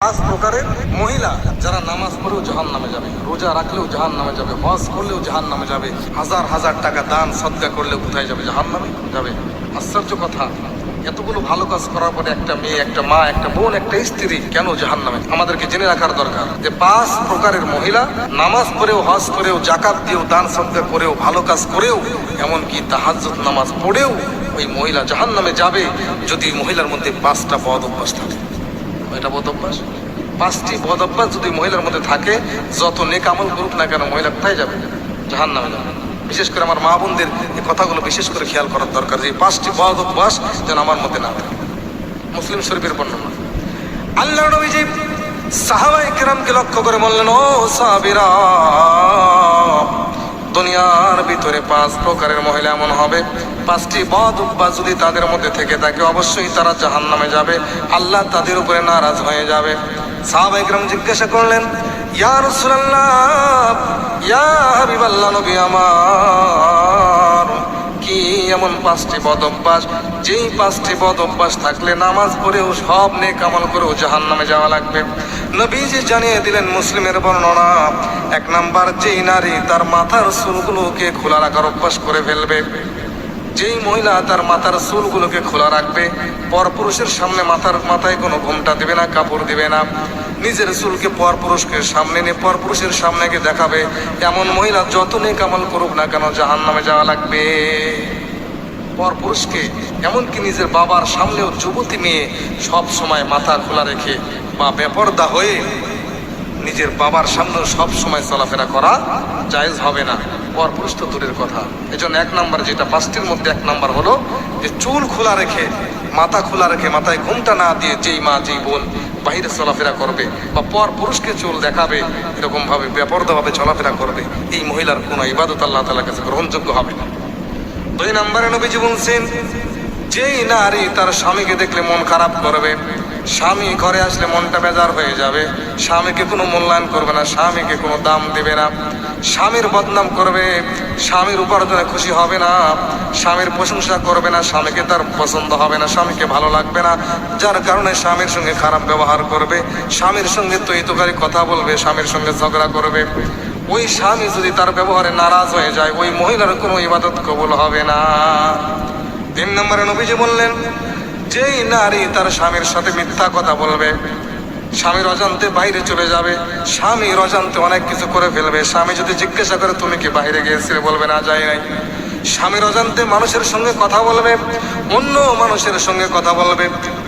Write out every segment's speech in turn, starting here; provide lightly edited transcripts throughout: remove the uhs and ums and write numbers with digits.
পাঁচ প্রকারের মহিলা যারা নামাজ পড়েও জাহান্নামে যাবে, রোজা রাখলেও জাহান্নামে যাবে, হজ করলেও জাহান্নামে যাবে, হাজার হাজার টাকা দান সদকা করলেও কোথায় যাবে? জাহান্নামে যাবে। আশ্চর্য কথা, এতগুলো ভালো কাজ করার পরে একটা মেয়ে, একটা মা, একটা বোন, একটা স্ত্রী কেন জাহান্নামে? আমাদেরকে জেনে রাখার দরকার যে পাঁচ প্রকারের মহিলা নামাজ পড়েও, হজ করেও, জাকাত দিয়েও, দান সদকা করেও, ভালো কাজ করেও, এমনকি তাহাজ্জুদ নামাজ পড়েও ওই মহিলা জাহান্নামে যাবে যদি মহিলার মধ্যে পাঁচটা বদ অভ্যাস থাকে। এটা বদ অভ্যাস, পাঁচটি বদ অভ্যাস যদি মহিলার মধ্যে থাকে, যত নেক আমল করুক না কেন মহিলা কোথায় যাবে? জাহান্নামে যাবে। বিশেষ করে আমার মা বোনদের এই কথাগুলো বিশেষ করে খেয়াল করার দরকার যে পাঁচটি বদ অভ্যাস যেন আমার মধ্যে না থাকে। মুসলিম শরীফের বর্ণনা, আল্লাহর নবীজি সাহাবায়ে কেরামকে লক্ষ্য করে বললেন, ও সাহাবীরা, দুনিয়ার ভিতরে পাঁচ প্রকারের মহিলা এমন হবে, পাঁচটি বদ অভ্যাস যদি তাদের মধ্যে থেকে থাকে অবশ্যই তারা জাহান্নামে যাবে, আল্লাহ তাদের উপরে নারাজ হয়ে যাবে। সাহাবায়ে কেরাম জিজ্ঞাসা করলেন, ইয়া রাসূলুল্লাহ, ইয়া হাবিবাল্লাহ, নবী আমার, কি এমন পাঁচটি বদ অভ্যাস যেই পাঁচটি বদ অভ্যাস থাকলে নামাজ পড়েও সব নেক আমল করেও জাহান্নামে যাওয়া লাগবে? নবীজি জানিয়ে দিলেন মুসলিমের বর্ণনা, এক নাম্বার, যেই নারী তার মাথার চুলগুলোকে খোলা রাখার অভ্যাস করে ফেলবে। যেই মহিলা তার মাথার চুলগুলোকে খোলা রাখবে, পরপুরুষের সামনে মাথায় কোনো ঘোমটা দেবে না, কাপড় দেবে না, নিজের চুলকে পরপুরুষকে সামনে নিয়ে পরপুরুষের সামনে গিয়ে দেখাবে, এমন মহিলা যত নেক আমল করুক না কেন জাহান্নামে যাওয়া লাগবে। পরপুরুষকে, এমনকি নিজের বাবার সামনেও যুবতী মেয়ে সব সময় মাথা খোলা রেখে বা বেপরদা হয়ে নিজের বাবার সামনে সব সময় চলাফেরা করা জায়েজ হবে না, পরপুরুষ তো দূরের কথা। এজন্য এক নাম্বার, যেটা পাঁচটির মধ্যে এক নাম্বার হলো যে চুল খোলা রেখে, মাথা খোলা রেখে, মাথায় ঘুমটা না দিয়ে যেই মা, যেই বোন বাহিরে চলাফেরা করবে বা পর পুরুষকে চুল দেখাবে, এরকম ভাবে বেপরদাভাবে চলাফেরা করবে, এই মহিলার কোনো ইবাদত আল্লাহ তাআলার কাছে গ্রহণযোগ্য হবে না। দুই নম্বরে নবীজি বলছেন, যেই নারী তার স্বামীকে দেখলে মন খারাপ করবে, স্বামী ঘরে আসলে মনটা বেজার হয়ে যাবে, স্বামীকে কোনো মূল্যায়ন করবে না, স্বামীকে কোনো দাম দেবে না, স্বামীর বদনাম করবে, স্বামীর উপার্জনে খুশি হবে না, স্বামীর প্রশংসা করবে না, স্বামীকে তার পছন্দ হবে না, স্বামীকে ভালো লাগবে না, যার কারণে স্বামীর সঙ্গে খারাপ ব্যবহার করবে, স্বামীর সঙ্গে তৈতকারী কথা বলবে, স্বামীর সঙ্গে ঝগড়া করবে, ওই স্বামী যদি তার ব্যবহারে নারাজ হয়ে যায়, ওই মহিলার কোনো ইবাদত কবুল হবে না। তিন নম্বরে নবীজি বললেন, যেই নারী তার স্বামীর সাথে মিথ্যা কথা বলবে, স্বামীর অজান্তে বাইরে চলে যাবে, স্বামীর অজান্তে অনেক কিছু করে ফেলবে, স্বামী যদি জিজ্ঞাসা করে তুমি কি বাইরে গিয়েছিলে, বলবে না, যাই নাই। স্বামীর অজান্তে মানুষের সঙ্গে কথা বলবে, অন্য মানুষের সঙ্গে কথা বলবে,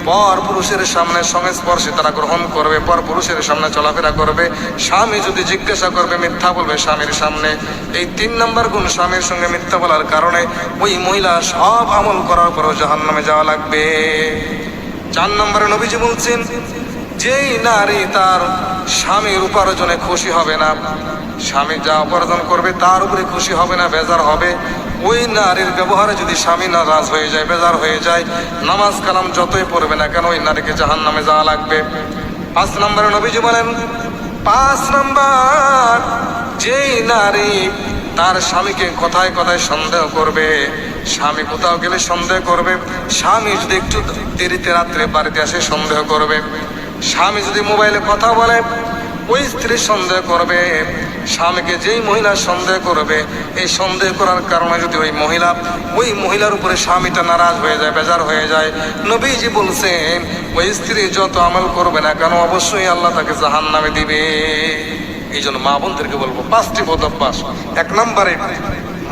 পর পুরুষের সামনে সংস্পর্শে তারা গ্রহণ করবে, পর পুরুষের সামনে চলাফেরা করবে, স্বামী যদি জিজ্ঞাসা করবে মিথ্যা বলবে স্বামীর সামনে। এই তিন নম্বর গুণ, স্বামীর সঙ্গে মিথ্যা বলার কারণে ওই মহিলা সব আমল করার পরেও জাহান্নামে যাওয়া লাগবে। চার নম্বরে নবীজি বলছেন, যেই নারী তার স্বামীর উপার্জনে খুশি হবে না, স্বামী যা উপার্জন করবে তার উপরে খুশি হবে না, বেজার হবে, ওই নারীর ব্যবহারে যদি স্বামী নারাজ হয়ে যায়, বেজার হয়ে যায়, নামাজ কালাম যতই পড়বে না কেন ওই নারীকে জাহান্নামে যাওয়া লাগবে। পাঁচ নম্বরে নবীজি বলেন, পাঁচ নম্বর, যেই নারী তার স্বামীকে কথায় কথায় সন্দেহ করবে, স্বামী কোথাও গেলে সন্দেহ করবে, স্বামী যদি একটু দেরিতে রাত্রে বাড়িতে আসে সন্দেহ করবে, স্বামী যদি মোবাইলে কথা বলে ওই স্ত্রী সন্দেহ করবে, স্বামীকে যেই মহিলা সন্দেহ করবে, এই সন্দেহ করার কারণে যদি ওই মহিলার উপরে স্বামীটা নারাজ হয়ে যায়, বেজার হয়ে যায়, নবীজি বলছেন ওই স্ত্রী যত আমল করবে না কেন অবশ্যই আল্লাহ তাকে জাহান্নামে দিবে। এই জন্য মা বোনদেরকে বলবো, পাঁচটি বদ অভ্যাস। এক নম্বরে,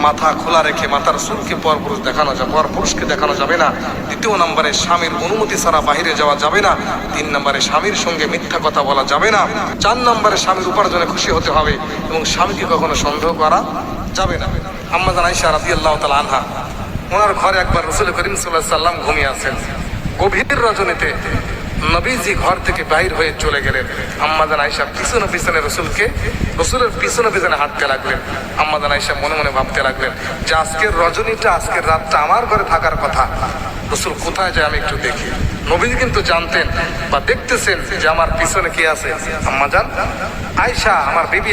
মাথা খোলা রেখে মাথার চুলকে পরপুরুষকে দেখানো যাবে না। দ্বিতীয় নম্বরে, স্বামীর অনুমতি ছাড়া বাহিরে যাওয়া যাবে না। তিন নম্বরে, স্বামীর সঙ্গে মিথ্যা কথা বলা যাবে না। চার নম্বরে, স্বামীর উপার্জনে খুশি হতে হবে এবং স্বামীকে কখনো সন্দেহ করা যাবে না। আম্মা জান আয়েশা রাদিয়াল্লাহু তাআলা আনহা, ওনার ঘরে একবার রাসূল করিম সাল্লাল্লাহু আলাইহি সাল্লাম ঘুমিয়ে আছেন। গভীর রজনীতে নবীজি ঘর থেকে বাইর হয়ে চলে গেলেন। আম্মা জান আয়েশা পিছনে পিছনে রসুলের পিছনে পিছনে হাঁটতে লাগলেন। আম্মা জান আয়েশা মনে মনে ভাবতে লাগলেন যে আজকের রজনীটা, আজকের রাতটা আমার ঘরে থাকার কথা, রসুল কোথায় যায় আমি একটু দেখি। নবীজি কিন্তু জানতেন বা দেখতেছেন যে আমার পিছনে কি আছে। আম্মা জান আয়েশা, আমার বিবি